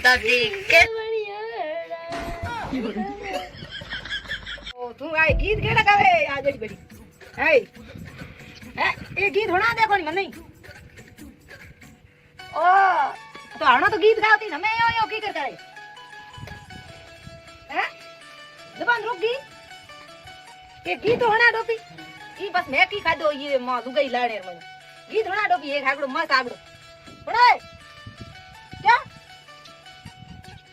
दादी के ओ तू आए गीत केड़ा गावे आ जड़ी बड़ी है ये गीत होना देखो नहीं मन नहीं ओ तो आना तो गीत गाती ना मैं यो की कर करे हैं जबान रुक गई के गीत होना डोपी ई बस मैं की खादो ये मां लुगाई लाड़े मन गीत होना डोपी एक आगड़ो मस्त आगड़ो होना क्या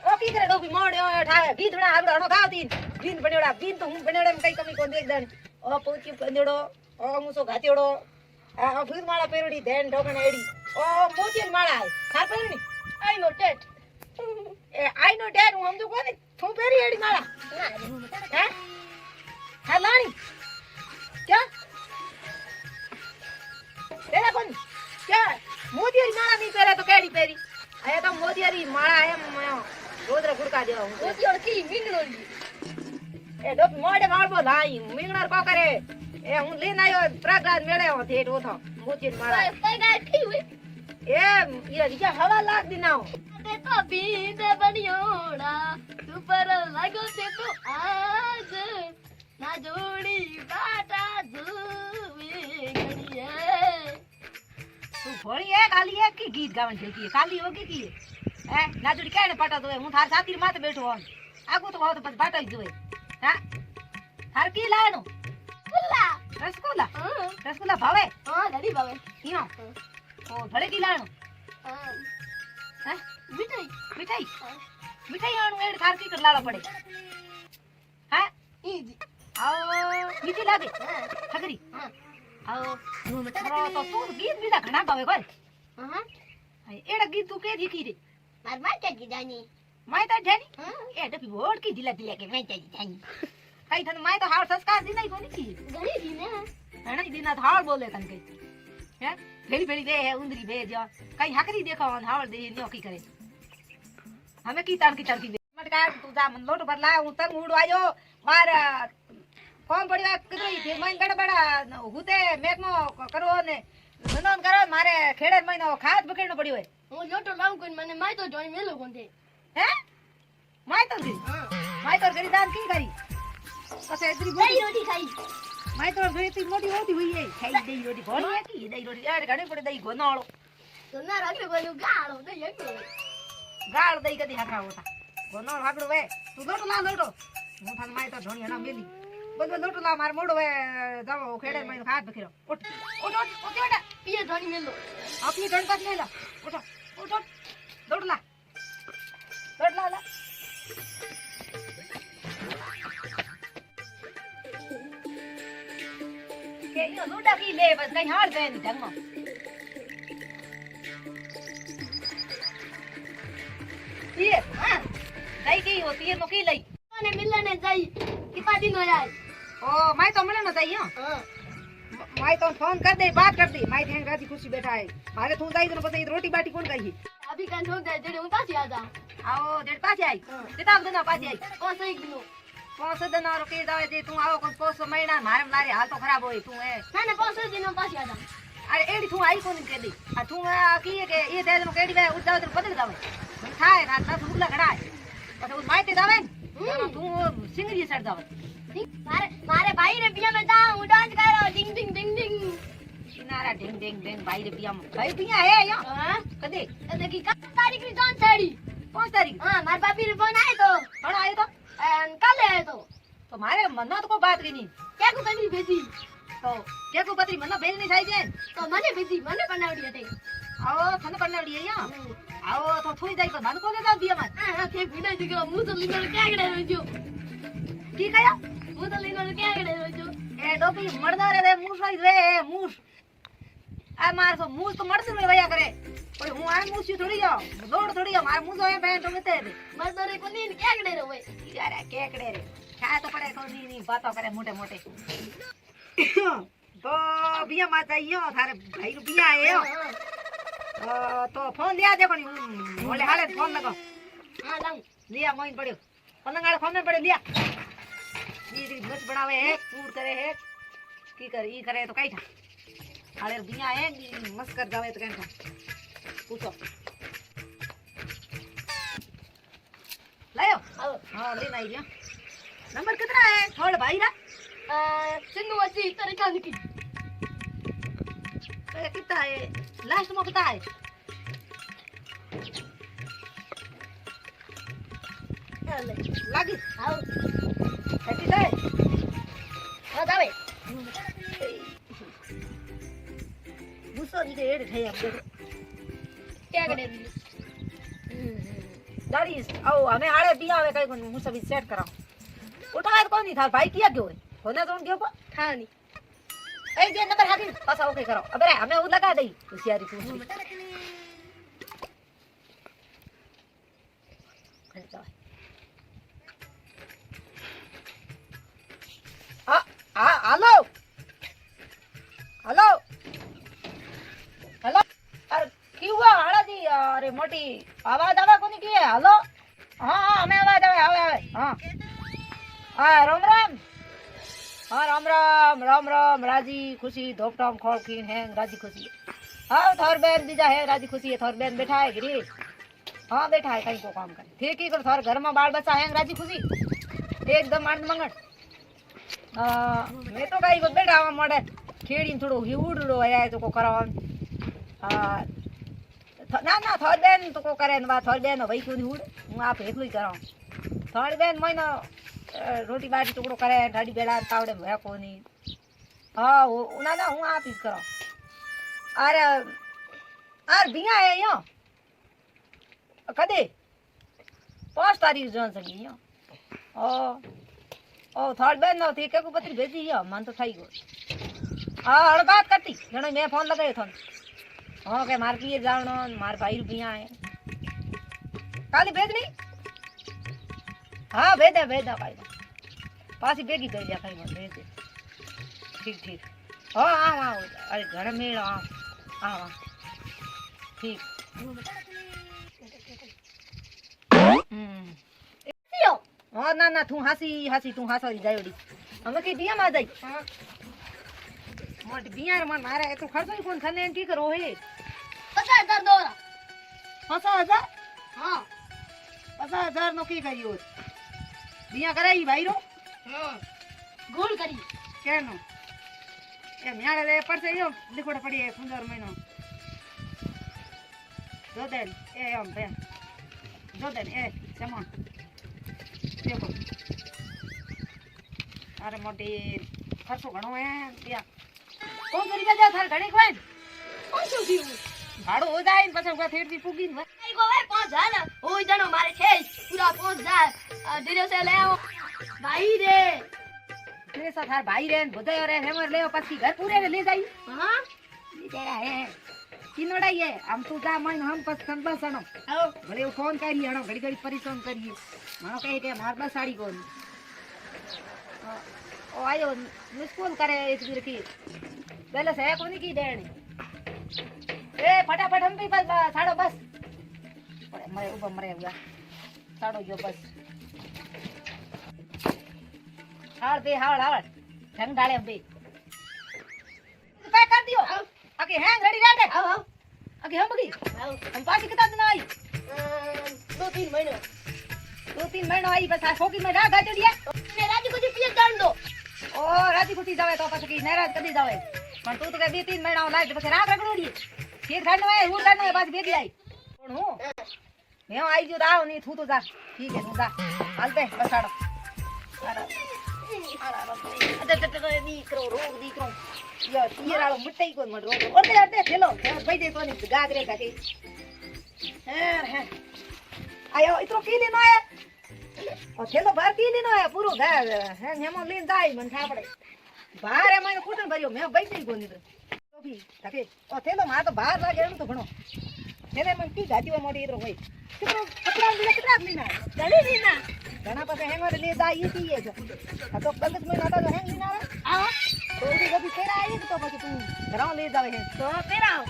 ओ की करे डोपी मोड़े ठाए गीत होना आगड़ो अनो गावती बीन बनेड़ा बीन तो हूं बनेड़ा में कई कमी कोन देख दण ओ पोची बनेड़ो ओ मुसो घातेड़ो आ फिर माला पेरडी देन ढोकण एडी ओ मोती माला है खार पेरडी आई नो डेट ए आई नो डेट हूं समझो कोनी तू पेरी एडी माला हैं हां लाणी क्या तेरा कौन क्या मोती माला नहीं पेरे तो केडी पेरी आया तो मोती माला है रोदरा गुड़का देवा हूं मोती और की मिंगणोली ए डोप मोडे मारबो लाई मिंगणर को करे ए હું લેન આયો પ્રગરાજ મેળ્યો થેટ ઓથો મોતી મારા કઈ ગાય ઠી હોય એ ઈરા વિચાર હવા લાગ દીનાઓ તે તો બીજ બણ્યોડા તું પર લાગો તે તો આજ ના જોડી બાટા જુવે ગણીએ તું ભળી એ કાલી એક की गीत गावन चलती है काली होगी की है ना जोड़ी केने पटा तो હું થાર સાતી માથે બેઠો હોન આગો તો હોત પછી બાટા જ જોય હા થાર की લાનો रसगुल्ला रसगुल्ला भावे हां दादी भावे क्यों ओ भले की लाणो हां मिठाई मिठाई मिठाई आणो एड थार की कर लाड़ा पड़े हां इजी आओ मीठी लागे खगरी हां आओ नु मटरो तो तू गीत बीदा घणा भावे कोई हां एड़ा गीत तू के दिखी रे मार माता की जानी माता जानी ए डपी वोट की दिला दिला के मैं जानी कई थन माय तो हार संस्कार दी नहीं कोनी की गणी दी ने हणा दी ना हार बोले कन के हैं भेली भेली दे है उंदरी भेज कई हकरी देखो हार दे न्यो की करे हमें की तड़की मटका तू जा मन लोट भर लाया हूं तंग उड़ आयो मार कौन पड़िया कदई थे मन गड़बड़ा हुते मेकमो करो ने मनोन करो मारे खेड़े महीनो खाद बकेड़नो पड़ियो है हूं लोटो लाऊ कोन मने माय तो जोई मेलो कोन थे हैं माय तो दी हां माय तो गरी दान की करी पसे इतनी दही रोटी खाई मैं तो इतनी मोटी होती हुई है खाई दही रोटी भोली है की दही रोटी यार घणे पड़े दही गोनाळो गोनाळ आगले बोलू गाळो दही हकलो गाळ दही कदी हका होता गोनाळ हाकड़ो वे तू लोटो ला लोटो હું થાન માય તો ઢોણી ના મેલી બધો લોટો લા માર મોડો વે જાવ ખેડે માં ખાત બખીરો ઉઠ ઉઠ ઉઠ ઉઠ બેટા પીએ ઢોણી મેલો આપની ઢોણ પાસ મેલા ઉઠો ઉઠ લોટ લા લા के यो लूडा की ले बस कहीं हार गए नहीं ढंग ये हां दई की होती है मुकी लई ने मिलने जाई कितना दिन हो जाए ओ मैं तो मिलने जाई हां मैं तो फोन कर दे बात कर दी मैं थे राती कुर्सी बैठा है मारे तू जाई तो पता रोटी बाटी कौन गई अभी कन हो जाए जेडे उता से आ जा आओ जेड पास आई किताब देना पास आई कौन सही किलो 5 दिन और के जावे जे तू आओ कोन 5 महीना मारे लारे हाल तो खराब होई तू है ना ना 5 दिन पास आ जा अरे एडी तू आई कोन के दी आ तू की के ये दे दे केडी वे उठ जावे तो बदल जावे थाए रात ना भूला खड़ा है पर उस माइते जावे तू सिंगरी सड़ जावे मारे भाई रे पिया में जा हूं डांस करो डिंग डिंग डिंग डिंग किनारा डिंग डिंग डिंग भाई रे पिया में भाई पिया है यो हां कदे कदे की तारीख री डांस छड़ी 5 तारीख हां मार भाभी रे फोन आए तो कौन आए तो कल है तो मारे मन्ना तो को बात की नहीं क्या को पत्री भेजी तो क्या को पत्री मन्ना भेज नहीं चाहिए तो मने भेजी मने बनावड़ी हटे आओ थने बनावड़ी है या आओ तो थोड़ी जाई को मन को दे दिया मत हां थे बिना दिखो मुंह तो लिनो क्या करे रोजो की कया मुंह तो लिनो क्या करे रोजो ए डोपी मरदा रे मुंह सही रे मुंह आ मार तो मुंह तो मरद में वया करे ओए हूं आ मुंह सी थोड़ी जाओ दौड़ थोड़ी जाओ मार मुंह तो है पैंट में ते मरदा रे को नींद क्या करे रे ओए यार क्या करे रे क्या तो पड़े तो नहीं बातों करे मोटे मोटे तो बिया माता यो थारे भाई रो बिया है तो फोन लिया देखो नहीं बोले हाले फोन लगा हां लाऊं लिया मोइन पड़ियो पलंगाड़ फोन में पड़े लिया ये बस बनावे है पूर करे है की कर ई करे तो कई था हाले बिया है मस्त कर जावे तो कहता पूछो हाँ लेना ही नंबर कितना है थर्ड भाई रा सिंधु अच्छी तरीका निकली कितना है लास्ट में कितना है लागी आओ हैप्पी जाए हाँ जावे दूसरा जी के एड थे हम क्या करे दादी आओ हमें आड़े दिया हमें कहीं मुझे सब सेट कराओ उठाया तो कौन नहीं था भाई किया क्यों है होने तो उनके ऊपर था नहीं ए जे नंबर हाथी पास ओके करो अबे हमें वो लगा दई होशियारी तू हेलो हेलो हेलो अरे क्यों हुआ हाड़ा जी अरे मोटी आवाज आवा कोनी की है हेलो हां हां हमें आवाज आवे हां हां राम राम हाँ राम राम राम राम राजी खुशी धोपटाम खोल खीन है राजी खुशी हाँ थोर बहन बीजा है राजी खुशी है थोर बहन बैठा है गिरी हाँ बैठा है कहीं को काम करे ठीक ही कर थोर घर में बाल बच्चा है राजी खुशी एकदम आनंद मंगल मैं तो कहीं को बैठा हूँ मोड़े खेड़ी थोड़ो हिवड़ो है तो को कराओ ना ना थोर बहन तो को करे ना थोर बहन भाई क्यों नहीं हुड़ हूँ आप एक ही कराऊँ थोर बहन महीना रोटी बाटी टुकड़ो करे ढाडी बेड़ा तावड़े भया कोनी हाँ ना ना हूँ आप इस करो अरे यार बिया है यो कदे 5 तारीख जोन सकी यो ओ थर्ड बैन नो थी के को पत्री भेजी यो मन तो थाई गो हां हड़ बात करती जने मैं फोन लगायो थन हां के मार पिए जावनो मार भाई बिया है काली भेज नहीं हाँ भेदा भाई पासी बेगी दे जा कहीं मत भेज दे ठीक ठीक हाँ हाँ हाँ अरे घर में हाँ हाँ ठीक हाँ ना ना तू हंसी तू हंसरी जायोड़ी हमें के बिया मा जाई हां मोट बिया मन मारे तो खर्चो ही कौन खने ठीक रो है 50,000 दोरा 50,000 हाँ 50,000 नो की करियो बिया कराई भाई रो हाँ गोल करी क्या नो ये म्यारे दे पर से यो लिखोड़ पड़ी है 15 महीना दो दिन ए हम पे दो दिन ए समान देखो अरे मोटी खर्चो घणो है बिया कौन करी जा थार घणी कोई कौन छु थी भाड़ो हो जाए પછી ઉગા થેડથી પૂગી ને आई को वे 5,000 ना हो जणो मारे छे पूरा 5,000 धीरे से ले आओ भाई रे तेरे साथ थार भाई रे बुधायो रे हमर लेओ પછી घर पूरे ले जाई हां ये तेरा है किनोड़ाई है हम तू जा मन हम पस संबसनो आओ भले फोन करी हणो घड़ी घड़ी परेशान करिए मानो कहे के मार बस साड़ी कोन ओ आयो मिसकॉल करे एक दिन की पहले से कोनी की देनी ए फटाफट हम भी बस साड़ो बस मरे ऊपर मरे हुआ साड़ो जो बस हाड़ दे हाड़ ढंग डाले हम भी पैक कर दियो आगे हैंग रेडी डाले आओ आगे हम बगी आओ हम पासी कितना दिन आई 2-3 महीने 2-3 महीना आई बस फोकी में रा गाजड़िया ने राजी को पिए जान दो ओ राजी खुशी जावे तो પછી નારાજ કદી જાવે પણ તું તો કે 2-3 મહિના લાગ પછી રાગ રગડોડી ठीक ठाक में हुड़ करने के बाद बेगी आई कौन हूं मैं आई जो राव नहीं तू तो जा ठीक है तू जा हालते बस आड़ो अरे नी करो रोग दी करो ये रालो मिटाई कोन मत रोग और दे चलो भाई दे कोनी गागरे का के है आयो इतरो की लेनो है और चलो बाहर की लेनो है पूरो घर है हेमो लेन जाई मन खा पड़े बाहर है मैं कुटन भरियो मैं बैठी कोनी तो भी ताके ओ थेलो मा तो बाहर लागे एम तो घणो थेले मन की गाती में मोटी इतरो होई कितरो कपड़ा ले कितना लेना जड़ी लेना घणा पासे हेंगर ले जाई थी ये जो तो बगत में नाटा जो हेंग लेना आओ तो भी कभी तेरा आई तो પછી तू घराव ले जावे है तो पेराओ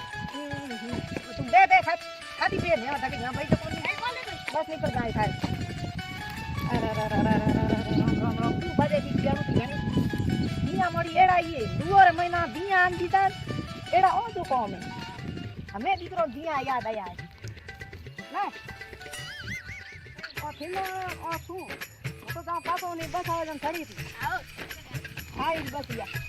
तू दे खाती पे मैं ताके गां भाई तो कोनी बस निकल जाए खाए अरे राम तू बजे की जानो थी बिया मोड़ी एड़ा ये दुआर महीना बिया आन दीता एड़ा ओ जो कौम है हमें दीकरो बिया याद आया ना ओ थेला ओ सु તો તા પાછો ની બસ આવે છે ઘડી થી આવો આવી બસ યા